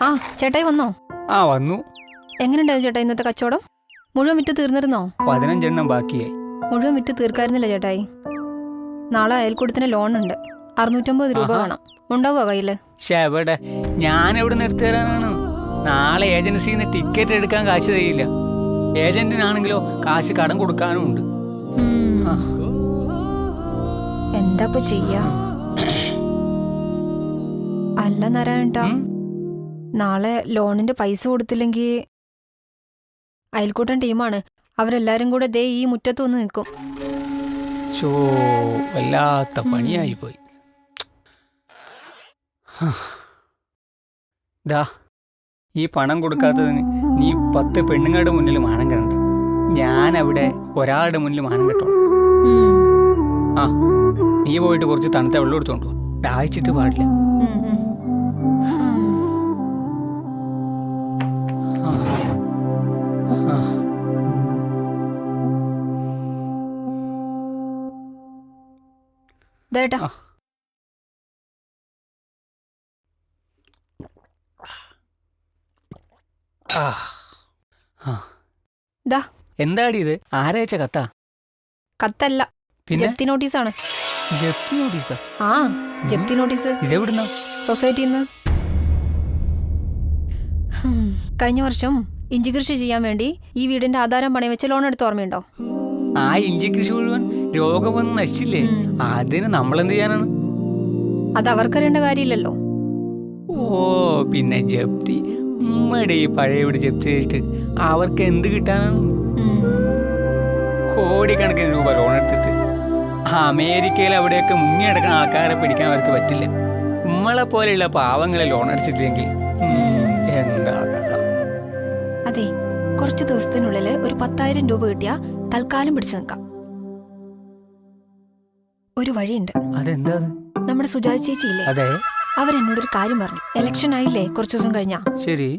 ആ ചേട്ടായി വന്നോ? ആ വന്നു. എങ്ങനെയുണ്ടായിരുന്നു ചേട്ടാ ഇന്നത്തെ കച്ചവടം? മുഴുവൻ വിറ്റ് തീർന്നിരുന്നോ? 15 എണ്ണം ബാക്കിയായി. മുഴുവൻ വിറ്റ് തീർക്കായിരുന്നില്ല ചേട്ടായി. നാളെ അയൽക്കൂട്ടത്തിന് ലോൺ ഉണ്ട്. 650 രൂപ വേണം. ഉണ്ടാവുക കയ്യില്? എവിടെ, ഞാൻ എവിടെ നിർത്തി തരാനാണ്? നാളെ ഏജൻസിയിൽ നിന്ന് ടിക്കറ്റ് എടുക്കാൻ കാശ് തരില്ല. ഏജന്റിനാണെങ്കിലോ കാശ് കടം കൊടുക്കാനും ഉണ്ട്. എന്താ ചെയ്യാ? അല്ല നാരായണ, നാളെ ലോണിന്റെ പൈസ കൊടുത്തില്ലെങ്കിൽ അയൽക്കൂട്ടൻ ടീമാണ്. അവരെല്ലാരും കൂടെ ദേ ഈ മുറ്റത്ത് വന്ന് നിൽക്കും. വല്ലാത്ത പണിയായി പോയി. ദാ ഈ പണം കൊടുക്കാത്തതിന് നീ 10 പെണ്ണുങ്ങളുടെ മുന്നിൽ മാനം കണ്ട. ഞാൻ അവിടെ ഒരാളുടെ മുന്നിൽ മാനം കെട്ടോ. ആ നീ പോയിട്ട് കുറച്ച് തണുത്ത വെള്ളം എടുത്തോണ്ടോ. ദാഹിച്ചിട്ട് പാടില്ല. ദേട്ടാ എന്താടി ഇത്? ആരയച്ച കത്താ? കത്തല്ല, പിന്നെ ജപ്തി നോട്ടീസാണ്. ജപ്തി നോട്ടീസാ? ആ ജപ്തി നോട്ടീസ്. ഇതെവിടുന്ന? സൊസൈറ്റിന്ന്. കഴിഞ്ഞ വർഷം ഇഞ്ചി കൃഷി ചെയ്യാൻ വേണ്ടി ഈ വീടിന്റെ ആധാരം പണയം വെച്ച് ലോൺ എടുത്ത് ഓർമ്മയുണ്ടോ? ആ ഇഞ്ചി കൃഷി മുഴുവൻ രോഗം വന്ന് നശിച്ചില്ലേ? അതിന് നമ്മളെന്ത് ചെയ്യാനാണ്? അത് അവർക്കറിയേണ്ട കാര്യമില്ലല്ലോ. ഓ പിന്നെ ജപ്തി. ഉമ്മയുടെ ഈ പഴയ വീട് ജപ്തി ചെയ്തിട്ട് അവർക്ക് എന്ത് കിട്ടാനാണ്? കോടിക്കണക്കിന് രൂപ ലോൺ എടുത്തിട്ട് അമേരിക്കയിൽ അവിടെയൊക്കെ മുങ്ങിയെടുക്കുന്ന ആൾക്കാരെ പിടിക്കാൻ അവർക്ക് പറ്റില്ല. നമ്മളെ പോലെയുള്ള പാവങ്ങളെ ലോൺ അടിച്ചിട്ടില്ലെങ്കിൽ എന്താ കഥ? അതെ, കുറച്ച് ദിവസത്തിനുള്ളിൽ ഒരു 10,000 രൂപ കിട്ടിയാ തൽക്കാലം പിടിച്ചു നിൽക്കാം. ഒരു വഴിയുണ്ട്. അതെന്താ? നമ്മുടെ സുജാത ചേച്ചിയില്ലേ, അതെ, അവരെന്നോടൊരു കാര്യം പറഞ്ഞു. ഇലക്ഷൻ ആയില്ലേ കുറച്ചു ദിവസം കഴിഞ്ഞാ. ശരി.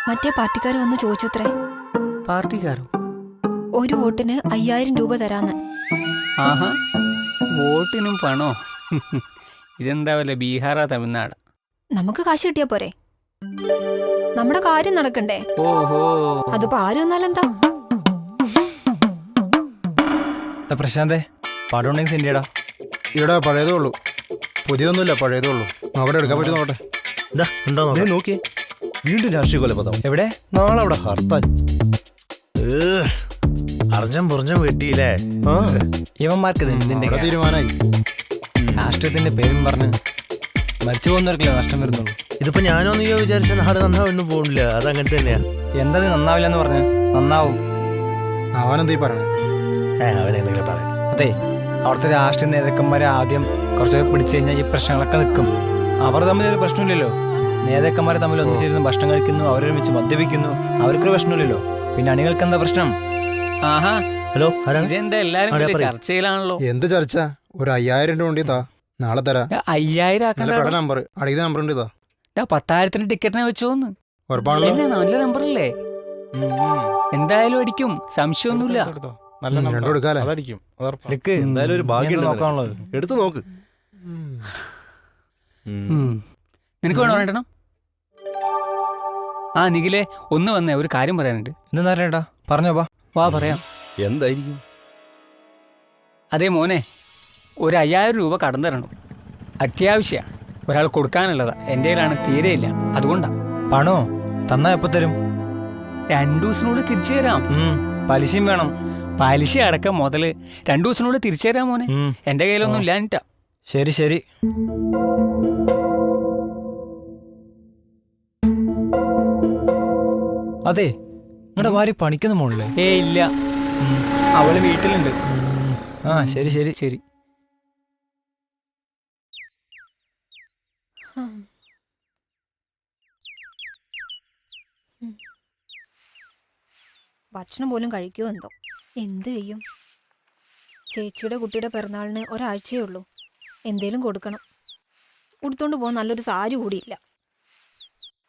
മറ്റേ പാർട്ടിക്കാർ വന്ന് ചോദിച്ചത്രേ. പാർട്ടിക്കാരോ? ഒരു വോട്ടിന് 5,000 രൂപ തരാന്ന്. ആഹാ, വോട്ടിനും പണോ? ഇതെന്താ വല്ല ബീഹാറാ തമിഴ്നാട്? നമുക്ക് കാശ് കിട്ടിയാ പോരെ? നമ്മുടെ കാര്യം നടക്കണ്ടേ? ഓഹോ, അതിപ്പോ ആര് വന്നാലെന്താ? പ്രശാന്തേ, പാടുണ്ടെങ്കിൽ സെന്റിയടാ. ഇവിടെ പഴയതേ ഉള്ളൂ, പുതിയതൊന്നുമില്ല, പഴയതേ ഉള്ളൂ. അവിടെ എടുക്കാൻ പറ്റും, നോട്ടെ. നോക്കിയേ, വീണ്ടും രാഷ്ട്രീയ കൊലപതം. എവിടെ? നാളെ അവിടെ ഹർത്താൽ. അർജം പുറഞ്ഞം വെട്ടിയില്ലേ? ഇവന്മാർക്ക് തീരുമാനമായി. രാഷ്ട്രീയത്തിന്റെ പേരും പറഞ്ഞ് മരിച്ചു പോകുന്നവർക്കല്ലേ നഷ്ടം വരുന്നുള്ളൂ. ഇതിപ്പോ ഞാനൊന്നും വിചാരിച്ച നാട് നന്നാവൊന്നും പോകില്ല. അതങ്ങനെ തന്നെയാ. എന്താ നന്നാവില്ല എന്ന് പറഞ്ഞ്? നന്നാവും. അവനെന്തീ പറയണേ? അവനെന്തെങ്കിലും പറയാം. അതെ, അവിടുത്തെ രാഷ്ട്രീയ നേതാക്കന്മാരെ ആദ്യം കുറച്ചൊക്കെ പിടിച്ചു കഴിഞ്ഞാൽ ഈ പ്രശ്നങ്ങളൊക്കെ നിൽക്കും. അവർ തമ്മിൽ ഒരു പ്രശ്നമില്ലല്ലോ. നേതാക്കന്മാരെ തമ്മിൽ ഒന്നിച്ചിരുന്ന് ഭക്ഷണം കഴിക്കുന്നു, അവരൊരുമിച്ച് മദ്യപിക്കുന്നു, അവർക്കൊരു പ്രശ്നമില്ലല്ലോ. പിന്നെ അണികൾക്ക് എന്താ പ്രശ്നം? ആഹാ, ഹലോ, ഇതെന്താ എല്ലാരും ചർച്ചയിലാണല്ലോ. എന്ത് ചർച്ച? ഒരു 5,000 രൂപ ഉണ്ട്, ഇതാ നാളെ തരാം. 5,000 നമ്പർ അടിക്കുന്ന നമ്പർ ഉണ്ട്, ഇതാ. 10,000 ടിക്കറ്റിനെ വെച്ചോന്ന്. ഉറപ്പാണല്ലോ? നല്ല നമ്പറല്ലേ? എന്തായാലും അടിക്കും, സംശയമൊന്നുമില്ല. എന്തായാലും ഒരു ഭാഗ്യം നോക്കാനുള്ളത് എടുത്തു നോക്ക്. നിനക്ക് വേണോ രണ്ടെണ്ണം? ആ നിഖിലേ, ഒന്ന് വന്നേ, ഒരു കാര്യം പറയാനുണ്ട്. എന്താ അറിയണ്ടാ? പറഞ്ഞോ, വാ പറയാം. എന്തായിരിക്കും? അതേ മോനെ, ഒരു 5,000 രൂപ കടം തരണം. അത്യാവശ്യ ഒരാൾ കൊടുക്കാനുള്ളതാ. എൻ്റെ കയ്യിലാണ്, തീരെയില്ല, അതുകൊണ്ടാ. പണോ തന്നാ എപ്പോ തരും? 2 ദിവസത്തിനുള്ളിൽ തിരിച്ചു തരാം. പലിശയും വേണം. പലിശ അടക്കം മുതല് 2 ദിവസത്തിനുള്ളിൽ തിരിച്ചു തരാം മോനെ. എൻ്റെ കയ്യിലൊന്നും ഇല്ലാഞ്ഞിട്ടാ. ശരി ശരി. അതെ, നിങ്ങളുടെ ഭാര്യ പണിക്കൊന്നും പോണില്ലേ? ഇല്ല, അവള് വീട്ടിലുണ്ട്. ആ ശരി ശരി ശരി. ഭക്ഷണം പോലും കഴിക്കുമോ എന്തോ. എന്ത് ചെയ്യും? ചേച്ചിയുടെ കുട്ടിയുടെ പിറന്നാളിന് ഒരാഴ്ചയേ ഉള്ളൂ. എന്തേലും കൊടുക്കണം. ഉടുത്തോണ്ട് പോകാൻ നല്ലൊരു സാരി കൂടിയില്ല.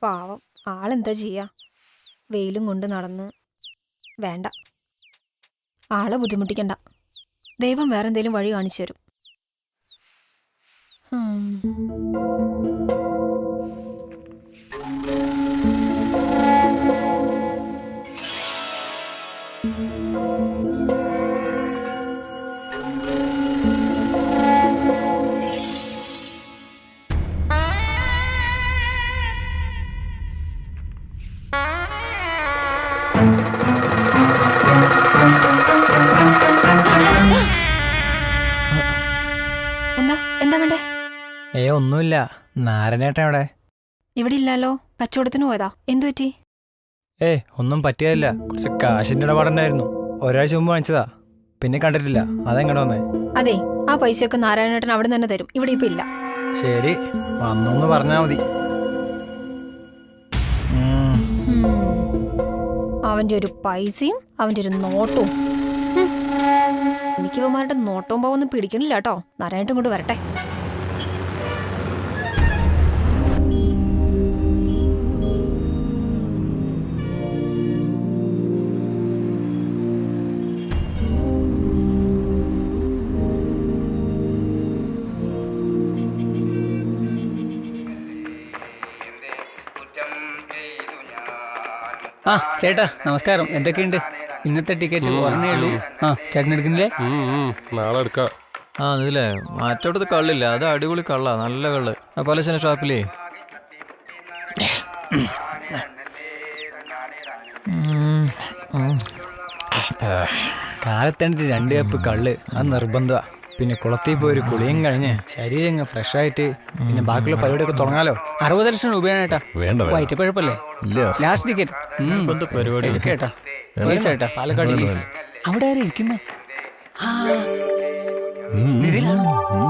പാവം ആളെന്താ ചെയ്യാ? വെയിലും കൊണ്ട് നടന്ന്. വേണ്ട, ആളെ ബുദ്ധിമുട്ടിക്കണ്ട. ദൈവം വേറെന്തേലും വഴി കാണിച്ചു തരും. ഒന്നുമില്ല. നാരായണേട്ടൻ എവിടെ? ഇവിടെ ഇല്ലല്ലോ, കച്ചവടത്തിന് പോയതാ. എന്തു പറ്റി? ഒന്നും പറ്റിയതല്ല. കുറച്ച് കാശിന്റെ ഇടപാടുണ്ടായിരുന്നു. ഒരാഴ്ച മുമ്പ് വാങ്ങിച്ചതാ, പിന്നെ കണ്ടിട്ടില്ല. അതെങ്ങനെ വന്നേ? അതെ, ആ പൈസയൊക്കെ നാരായണേട്ടൻ അവിടെ തന്നെ തരും. ഇവിടെ ഇപ്പൊ ഇല്ല. ശരി, വന്നൊന്ന് പറഞ്ഞാ മതി. അവന്റെ ഒരു പൈസയും അവന്റെ ഒരു നോട്ടവും. എനിക്ക് ഇവന്മാരുടെ നോട്ടവും പാവൊന്നും പിടിക്കണില്ല കേട്ടോ. നാരായണേട്ടൻ കൊണ്ട് വരട്ടെ. ആ ചേട്ടാ നമസ്കാരം, എന്തൊക്കെയുണ്ട്? ഇന്നത്തെ ടിക്കറ്റ് ഒരെണ്ണേ ഉള്ളൂ. ആ ചേട്ടൻ എടുക്കുന്നില്ലേ? നാളെ എടുക്കാം. ഇതില്ലേ മറ്റോടത്ത് കള്ളില്ല, അത് അടിപൊളി കള്ളാ, നല്ല കള്ള്. പലശന ഷാപ്പിലേ. കാലത്തണ്ടിട്ട് 2 കപ്പ് കള്ള്, അത് നിർബന്ധ. പിന്നെ കുളത്തിൽ പോയി ഒരു കുളിയും കഴിഞ്ഞ് ശരീരം ഇങ്ങ് ഫ്രഷ് ആയിട്ട് പിന്നെ ബാക്കിയുള്ള പരിപാടിയൊക്കെ തുടങ്ങാലോ. 60 ലക്ഷം രൂപയാണ് ചേട്ടാ. വേണ്ട വയറ്റപ്പഴപ്പല്ലേ? Last ticket. പരിപാടി എടുക്കേട്ടാ. പൈസ ചേട്ടാ. പാലക്കാട് അവിടെ ആരും ഇരിക്കുന്നേ?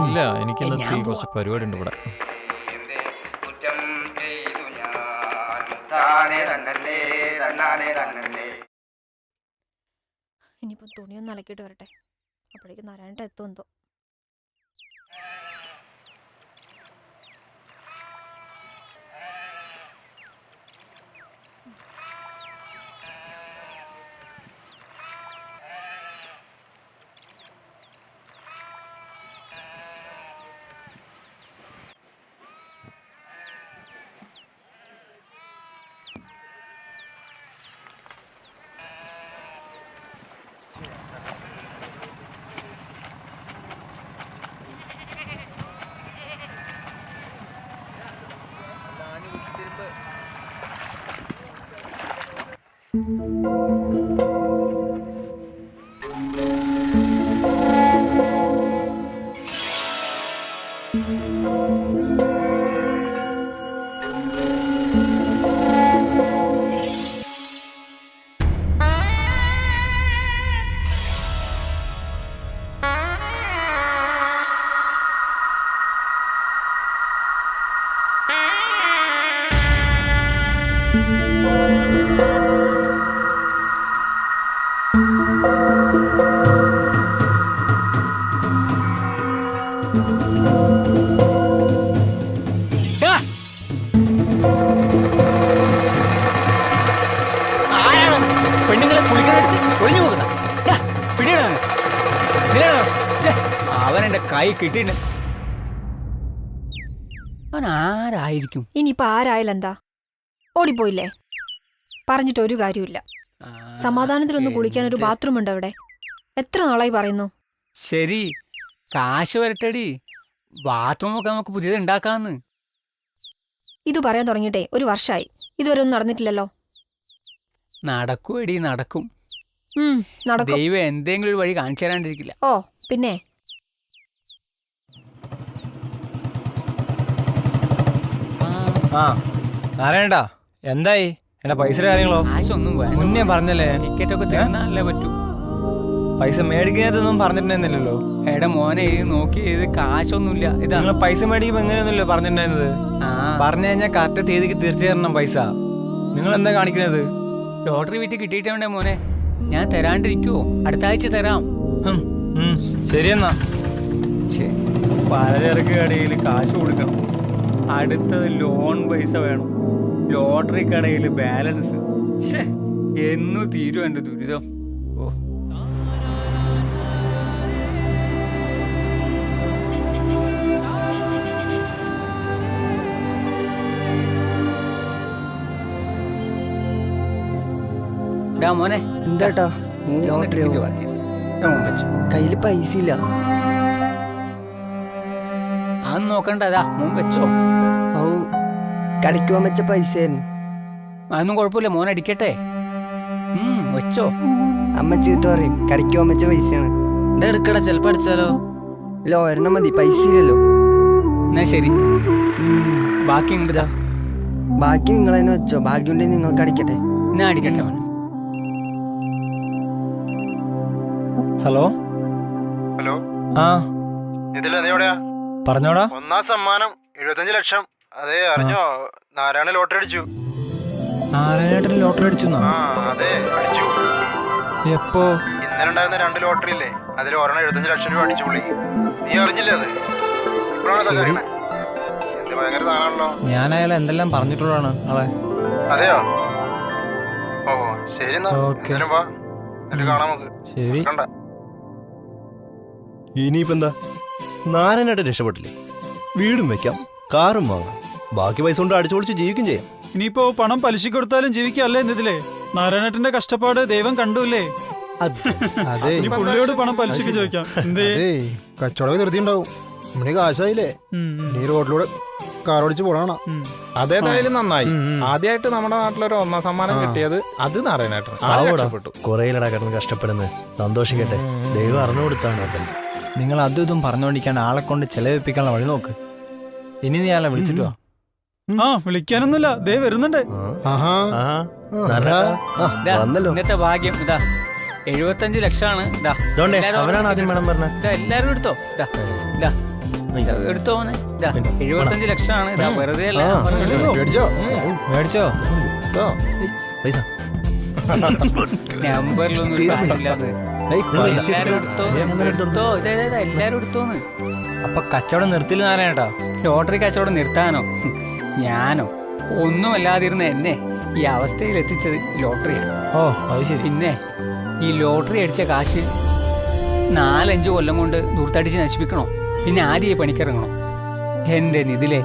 ഇല്ല, എനിക്ക് കുറച്ച് പരിപാടി ഉണ്ട് ഇവിടെ. ഇനിയിപ്പോ തുണിയൊന്ന് അലക്കിയിട്ട് വരട്ടെ. അപ്പോഴേക്കും നാരായണേട്ടൻ എത്തും എന്തോ. പെണ്ണുങ്ങളെ കുളിക്കാനെടുത്ത് ഒഴിഞ്ഞു പോകുന്ന അവനെന്റെ കൈ കിട്ടിയിട്ട്. അവൻ ആരായിരിക്കും? ഇനിയിപ്പോ ആരായാലെന്താ? ഓടിപ്പോയില്ലേ? പറഞ്ഞിട്ട് ഒരു കാര്യമില്ല. സമാധാനത്തിലൊന്ന് കുളിക്കാൻ ഒരു ബാത്റൂം ഉണ്ട് അവിടെ. എത്ര നാളായി പറയുന്നു. ശരി, കാശ് വരട്ടടി. ബാത്റൂം ഒക്കെ നമുക്ക് പുതിയത് ഉണ്ടാക്കാന്ന്. ഇത് പറയാൻ തുടങ്ങിയിട്ടേ ഒരു വർഷമായി. ഇതുവരെ ഒന്നും നടന്നിട്ടില്ലല്ലോ. നടക്കുവടി, നടക്കും. നടക്കും. ദൈവം എന്തെങ്കിലും ഒരു വഴി കാണിച്ചു തരാണ്ടിരിക്കില്ല. ഓ പിന്നെ. നാരായണേട്ടാ, എന്തായി എന്റെ പൈസയുടെ കാര്യങ്ങളോ? കാശൊന്നും വേണം. മുന്നേ പറഞ്ഞല്ലേ ടിക്കറ്റ് ഒക്കെ തന്നാലേ പറ്റൂ. പൈസ മേടിക്കുന്നതൊന്നും പറഞ്ഞിട്ടുണ്ടായിരുന്നില്ലല്ലോ. എടാ മോനെ, ഇത് നോക്കി, ഇത് കാശൊന്നുമില്ല. ഇതാ നിങ്ങൾ പൈസ മേടിക്കുമ്പോ എങ്ങനെയൊന്നുമല്ലോ പറഞ്ഞിട്ടുണ്ടായിരുന്നത്. പറഞ്ഞു കഴിഞ്ഞാൽ കറക്റ്റ് തീയതിക്ക് തിരിച്ചു തരണം പൈസ. നിങ്ങൾ എന്താ കാണിക്കുന്നത്? ലോട്ടറി വിറ്റ് കിട്ടിയിട്ടേ മോനെ. ഞാൻ തരാണ്ടിരിക്കുവോ? അടുത്ത ആഴ്ച തരാം. ശരിയെന്നാ. പലചരക്ക് കടയിൽ കാശ് കൊടുക്കണം. അടുത്തത് ലോൺ പൈസ വേണം. ലോട്ടറി കടയിൽ ബാലൻസ്. എന്നു തീരും എൻ്റെ ദുരിതം. ഓ, മോനെ എന്താട്ടാ ലോട്ടറിയോ? കയ്യില് പൈസ ഇല്ല. അതൊന്നും നോക്കണ്ടതാ, മോൻ വെച്ചോ. ഔ, കടയ്ക്ക് പോകാൻ വെച്ച പൈസയായിരുന്നു. അതൊന്നും കുഴപ്പമില്ല, മോൻ അടിക്കട്ടെ. വെച്ചോ. അമ്മ ചീത്ത പറയും, കടയ്ക്ക് പോകാൻ വെച്ച പൈസയാണ്. എടുക്കടാ, ചിലപ്പോ അടിച്ചാലോ? ഇല്ല, ഒരെണ്ണം മതി, പൈസ ഇല്ലല്ലോ. എന്നാ എന്നാ ശരി. ബാക്കി ഇങ്ങോട്ട് ഇതാ. ബാക്കി നിങ്ങൾ തന്നെ വെച്ചോ, ഭാഗ്യമുണ്ടെങ്കിൽ നിങ്ങൾക്ക് അടിക്കട്ടെ. ഞാൻ അടിക്കട്ടെ അവൻ. ഹലോ ഹലോ ആ ഇതിൽ എവിടെയാ? പറഞ്ഞോടാ. ഒന്നാം സമ്മാനം 75 ലക്ഷം. അതെ, അറിഞ്ഞോ? നാരായണ ലോട്ടറി അടിച്ചു. നാരായണേട്ടൻ ലോട്ടറി അടിച്ചു. ആ അതെ, അടിച്ചു. എപ്പോ? ഇന്നലെ ഉണ്ടായിരുന്ന 2 ലോട്ടറി ഇല്ലേ, അതിൽ ഒരെണ്ണം 75 ലക്ഷം രൂപ അടിച്ചു പുള്ളി. നീ അറിഞ്ഞില്ലേ അത്? ഇപ്പോഴാണ് ഇതൊക്കെ അറിയണേ. എന്ത് ഭയങ്കര സാധനമാണല്ലോ. ഞാൻ അയാളെ എന്തെല്ലാം പറഞ്ഞിട്ടുള്ളതാണ് ആളെ. അതെയോ? ഓ ശരി എന്നാ. ഓക്കേ. എന്തായാലും വാ, എന്നിട്ട് കാണാം നമുക്ക്. ശരി. കണ്ട ഇനിയിപ്പോ എന്താ, നാരായണേട്ടൻ രക്ഷപ്പെട്ടില്ലേ? വീടും വെക്കാം, കാറും വാങ്ങാം, ബാക്കി പൈസ കൊണ്ട് അടിച്ചു പൊളിച്ച് ജീവിക്കും ചെയ്യാം. ഇനിയിപ്പോ പണം പലിശ കൊടുത്താലും ജീവിക്കല്ലേ എന്നതിലേ നാരായണേട്ടന്റെ കഷ്ടപ്പാട് ദൈവം കണ്ടൂല്ലേ? അതെ, ഇനി പുള്ളിയോട് പണം പലിശക്ക് ചോദിക്കാം. എന്തേ? കച്ചവടം നിർത്തി ഉണ്ടാവും. നമ്മുടെ കാശായില്ലേ, നീ റോഡിലൂടെ കാർ ഓടിച്ച് പോണാണോ? അതേതായാലും നന്നായി. ആദ്യമായിട്ട് നമ്മുടെ നാട്ടിലൊരു ഒന്നാം സമ്മാനം കിട്ടിയത് അത് നാരായണേട്ടൻ. രക്ഷപ്പെട്ടു. കുറേയിലടാ കിടന്ന് കഷ്ടപ്പെടുന്നത്. സന്തോഷിക്കട്ടെ, ദൈവം അറിഞ്ഞു കൊടുത്താണ്. നിങ്ങൾ അതും ഇതും പറഞ്ഞുകൊണ്ടിരിക്കാണ്ട് ആളെ കൊണ്ട് ചെലവിപ്പിക്കാനുള്ള വഴി നോക്ക്. ഇനി നീ ആളെ വിളിച്ചിട്ട് വാ. ആ വിളിക്കാനൊന്നുമില്ല, ദേ വരുന്നുണ്ട്. ഇതാ, വന്നല്ലോ. ഇന്നത്തെ ഭാഗ്യം ഇതാ 75 ലക്ഷമാണ്. ഇതാ ഇതുകൊണ്ടേ എല്ലാരും അവനാണ് ആദ്യം വേണം പറഞ്ഞ. ഇതാ എല്ലാരും എടുത്തോ. ഇതാ ഇതാ ഇതാ, എടുത്തോ മോനെ. ഇതാ 75 ലക്ഷമാണ്. ഇതാ വെറുതെ അല്ല ഞാൻ പറഞ്ഞത്. മേടിച്ചോ? മേടിച്ചോ? പൈസ നമ്പറിലൊന്നും ഒരു കാര്യമില്ലാതെ എല്ലാരും എടുത്തോ, എടുത്തോ. ഇതാ എല്ലാരും എടുത്തോന്ന്. അപ്പൊ കച്ചവടം നിർത്തില്ല നാരായണേട്ടാ. ലോട്ടറി കച്ചവടം നിർത്താനോ? ഞാനോ? ഒന്നുമല്ലാതിരുന്ന എന്നെ ഈ അവസ്ഥയിൽ എത്തിച്ചത് ലോട്ടറിയാണ്. ഓ അത് ശരി. പിന്നെ ഈ ലോട്ടറി അടിച്ച കാശ് 4-5 കൊല്ലം കൊണ്ട് ദൂർത്തടിച്ച് നശിപ്പിക്കണോ? പിന്നെ ആരെയും പണിക്കിറങ്ങണോ? എൻ്റെ നിധിലെ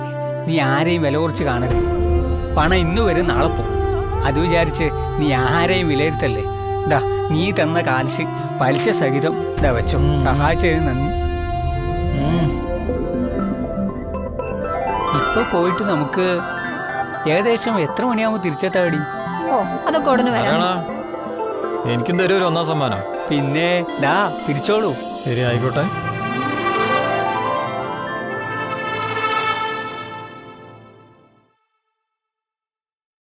നീ ആരെയും വില കുറച്ച് കാണരുത്. പണം ഇന്ന് വരും, നാളെ പോകും. അത് വിചാരിച്ച് നീ ആരെയും വിലയിരുത്തല്ലേ. ഇതാ നീ തന്ന കാശ് പലിശ സഹിതം ഇതാ വെച്ചോ. സഹായിച്ചതിന് നന്ദി. ഇപ്പൊ പോയിട്ട് നമുക്ക് ഏകദേശം എത്ര മണിയാകുമ്പോൾ തിരിച്ചെത്താടി? ഓ അതൊക്കെ ഉടനെ വരാം. എനിക്കും തരും ഒരു ഒന്നാം സമ്മാനം. പിന്നെ ഡാ തിരിച്ചോളൂ. ശരി ആയിക്കോട്ടെ.